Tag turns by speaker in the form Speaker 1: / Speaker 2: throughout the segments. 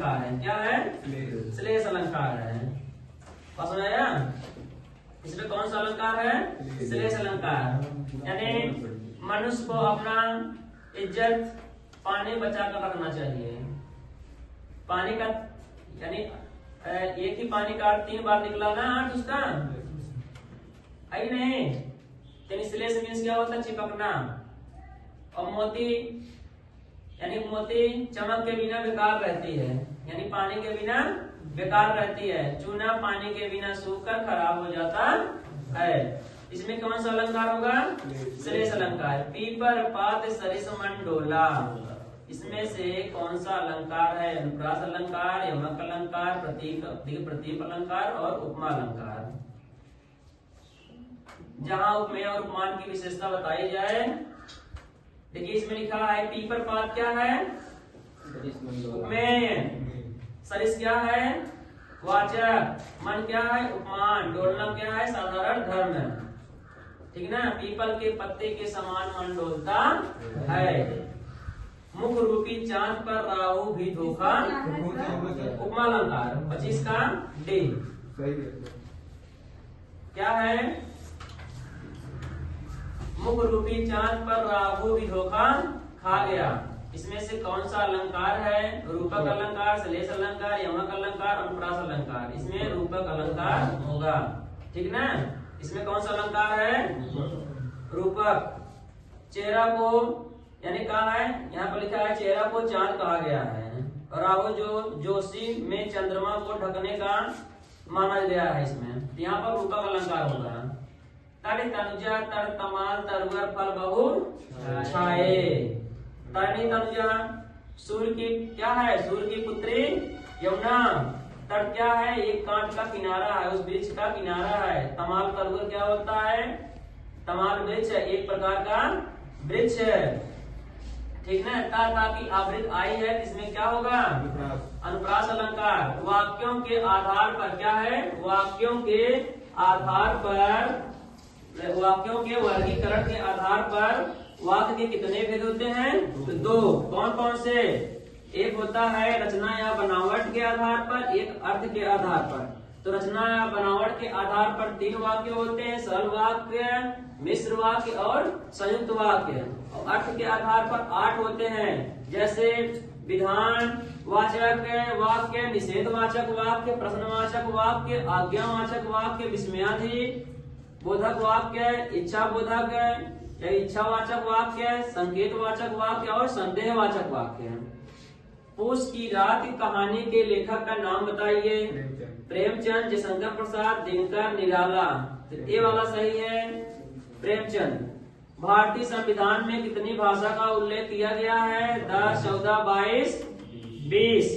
Speaker 1: अलंकार है। क्या है? श्लेष अलंकार है। बात समझ आया? इसमें कौन सा अलंकार है? श्लेष अलंकार। यानी मनुष्य को अपना इज्जत पानी बचा कर रखना चाहिए। पानी का यानी एक ही पानी का 3 बार निकला ना अर्थ उसका आई नहीं। यानी श्लेष मीन्स क्या होता है? चिपकना। और मोती यानी मोती चमक के बिना बेकार रहती है, यानी पानी के बिना बेकार रहती है। चूना पानी के बिना सूखकर खराब हो जाता है। इसमें कौन सा अलंकार होगा? श्लेष अलंकार। पीपर पात सरिस मंडोला, इसमें से कौन सा अलंकार है? अनुप्रास अलंकार, यमक अलंकार, प्रतीक अलंकार और उपमा अलंकार। जहां उपमेय और उपमान की विशेषता बताई जाए, देखिए इसमें लिखा है पीपर पात क्या है? उपमेय। सरिस क्या है? वाचक। मन क्या है? उपमान। डोलना क्या है? साधारण धर्म। ठीक ना? पीपल के पत्ते के समान मन डोलता है। मुख रूपी चांद पर राहु भी धोखा, उपमा अलंकार। 25 का डी क्या है? मुख रूपी चांद पर राहु भी धोखा खा गया। इसमें से कौन सा अलंकार है? रूपक अलंकार, श्लेष अलंकार, यमक अलंकार, अनुप्रास अलंकार। इसमें रूपक अलंकार होगा। ठीक ना? इसमें कौन सा अलंकार है? रूपक। चेहरा को यानी कहा है, यहाँ पर लिखा है चेहरा को चांद कहा गया है। राहु जो जोशी में चंद्रमा को ढकने का माना गया है। इसमें यहाँ पर रूपक अलंकार होगा। तरि तनुजा तर तमाल तरुअर फल बहु छाए। तरणि तनुजा सूर्य की क्या है? सूर्य की पुत्री यमुना। तट क्या है? एक कांट का किनारा है, उस वृक्ष का किनारा है। तमाल तरुअर क्या होता है? तमाल वृक्ष है, एक प्रकार का वृक्ष है। ठीक ना? ता की आवृत आई है, इसमें क्या होगा? अनुप्रास अलंकार। वाक्यों के आधार पर क्या है? वाक्यों के आधार पर, वाक्यों के वर्गीकरण के आधार पर वाक्य के कितने भेद होते हैं? तो 2। कौन कौन से? एक होता है रचना या बनावट के आधार पर, एक अर्थ के आधार पर। तो रचना या बनावट के आधार पर 3 वाक्य होते हैं, सरल वाक्य, मिश्र वाक्य और संयुक्त वाक्य। और अर्थ के आधार पर 8 होते हैं, जैसे विधान वाचक वाक्य, निषेधवाचक वाक्य, प्रश्नवाचक वाक्य, आज्ञावाचक वाक्य, विस्मयाधि बोधक वाक्य, इच्छा बोधक या इच्छावाचक वाक्य, संकेतवाचक वाक्य और संदेहवाचक वाक्य। पूस की रात की कहानी के लेखक का नाम बताइए। प्रेमचंद, जयशंकर प्रसाद, दिनकर, निराला। तो ये वाला सही है, प्रेमचंद। भारतीय संविधान में कितनी भाषा का उल्लेख किया गया है? 10, 14, 22, 20।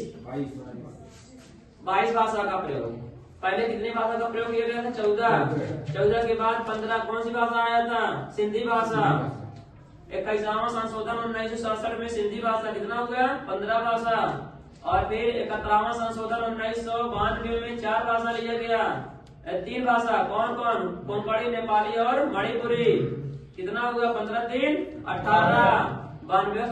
Speaker 1: 22 भाषा का प्रयोग। पहले कितनी भाषा का प्रयोग किया गया था? 14। 14 के बाद 15 कौन सी भाषा आया था? सिंधी भाषा। 21वां संशोधन 1967 में सिंधी भाषा कितना हो गया? 15 भाषा। और फिर 71वां संशोधन 1992 में 4 भाषा लिया गया। 3 भाषा कौन कौन? कोंकणी, नेपाली और मणिपुरी। कितना हो गया? 15 3 18। 92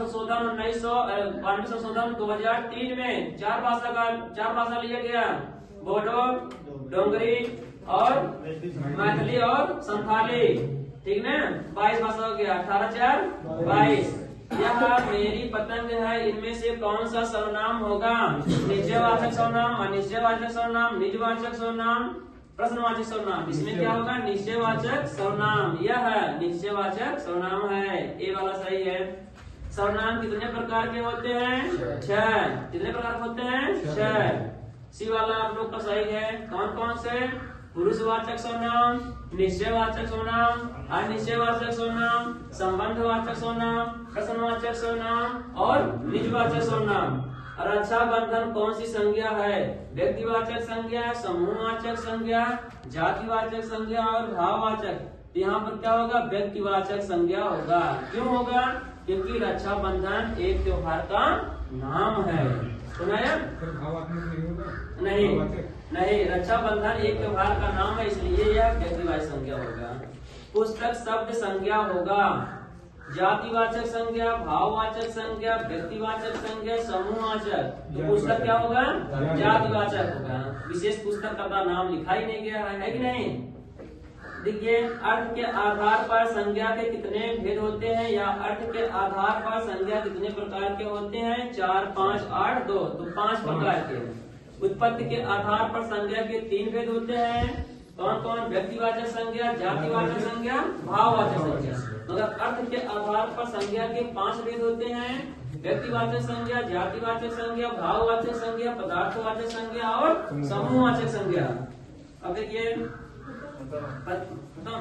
Speaker 1: संशोधन 2003 में 4 भाषा लिया गया। बोडो, डोंगरी और मैथिली और संथाली। ठीक ना? 22 भाषा हो गया। 18 4 22। यह मेरी पतंग है, इनमें से कौन सा सर्वनाम होगा? निश्चयवाचक सर्वनाम, अनिश्चयवाचक सर्वनाम, निजवाचक सर्वनाम, प्रश्नवाचक सर्वनाम। इसमें क्या होगा? निश्चयवाचक सर्वनाम। यह निश्चयवाचक सर्वनाम है। ये वाला सही है। सर्वनाम कितने प्रकार के होते हैं? 6। कितने प्रकार के होते हैं? 6। सी वाला आप लोग का सही है। कौन कौन से? पुरुषवाचक सर्वनाम, निश्चयवाचक सर्वनाम, अनिश्चयवाचक सर्वनाम, संबंधवाचक सर्वनाम, प्रश्नवाचक सर्वनाम और निजवाचक सर्वनाम। रक्षाबंधन कौन सी संज्ञा है? व्यक्तिवाचक संज्ञा, समूहवाचक संज्ञा, जातिवाचक संज्ञा और भाववाचक। यहाँ पर क्या होगा? व्यक्तिवाचक संज्ञा होगा। क्यों होगा? क्योंकि रक्षाबंधन एक त्योहार का नाम है। सुनाया? नहीं, रक्षाबंधन एक त्योहार का नाम है, इसलिए यह व्यक्तिवाचक संज्ञा होगा। पुस्तक शब्द संज्ञा होगा। जातिवाचक संज्ञा, भाववाचक संज्ञा, व्यक्तिवाचक संज्ञा, समूहवाचक। तो पुस्तक क्या होगा? जातिवाचक होगा। विशेष पुस्तक का नाम लिखा ही नहीं गया है कि नहीं? देखिए, अर्थ के आधार पर संज्ञा के कितने भेद होते हैं, या अर्थ के आधार पर संज्ञा कितने प्रकार के होते हैं? 4, 5, 8, 2, तो 5 प्रकार के। उत्पत्ति के आधार पर संज्ञा के 3 भेद होते हैं। कौन कौन? व्यक्तिवाचक संज्ञा, जातिवाचक संज्ञा, भाववाचक संज्ञा। मगर अर्थ के आधार पर संज्ञा के 5 भेद होते हैं। व्यक्तिवाचक संज्ञा, जातिवाचक संज्ञा, भाववाचक संज्ञा, पदार्थवाचक संज्ञा और समूहवाचक संज्ञा। अब देखिए खत्म।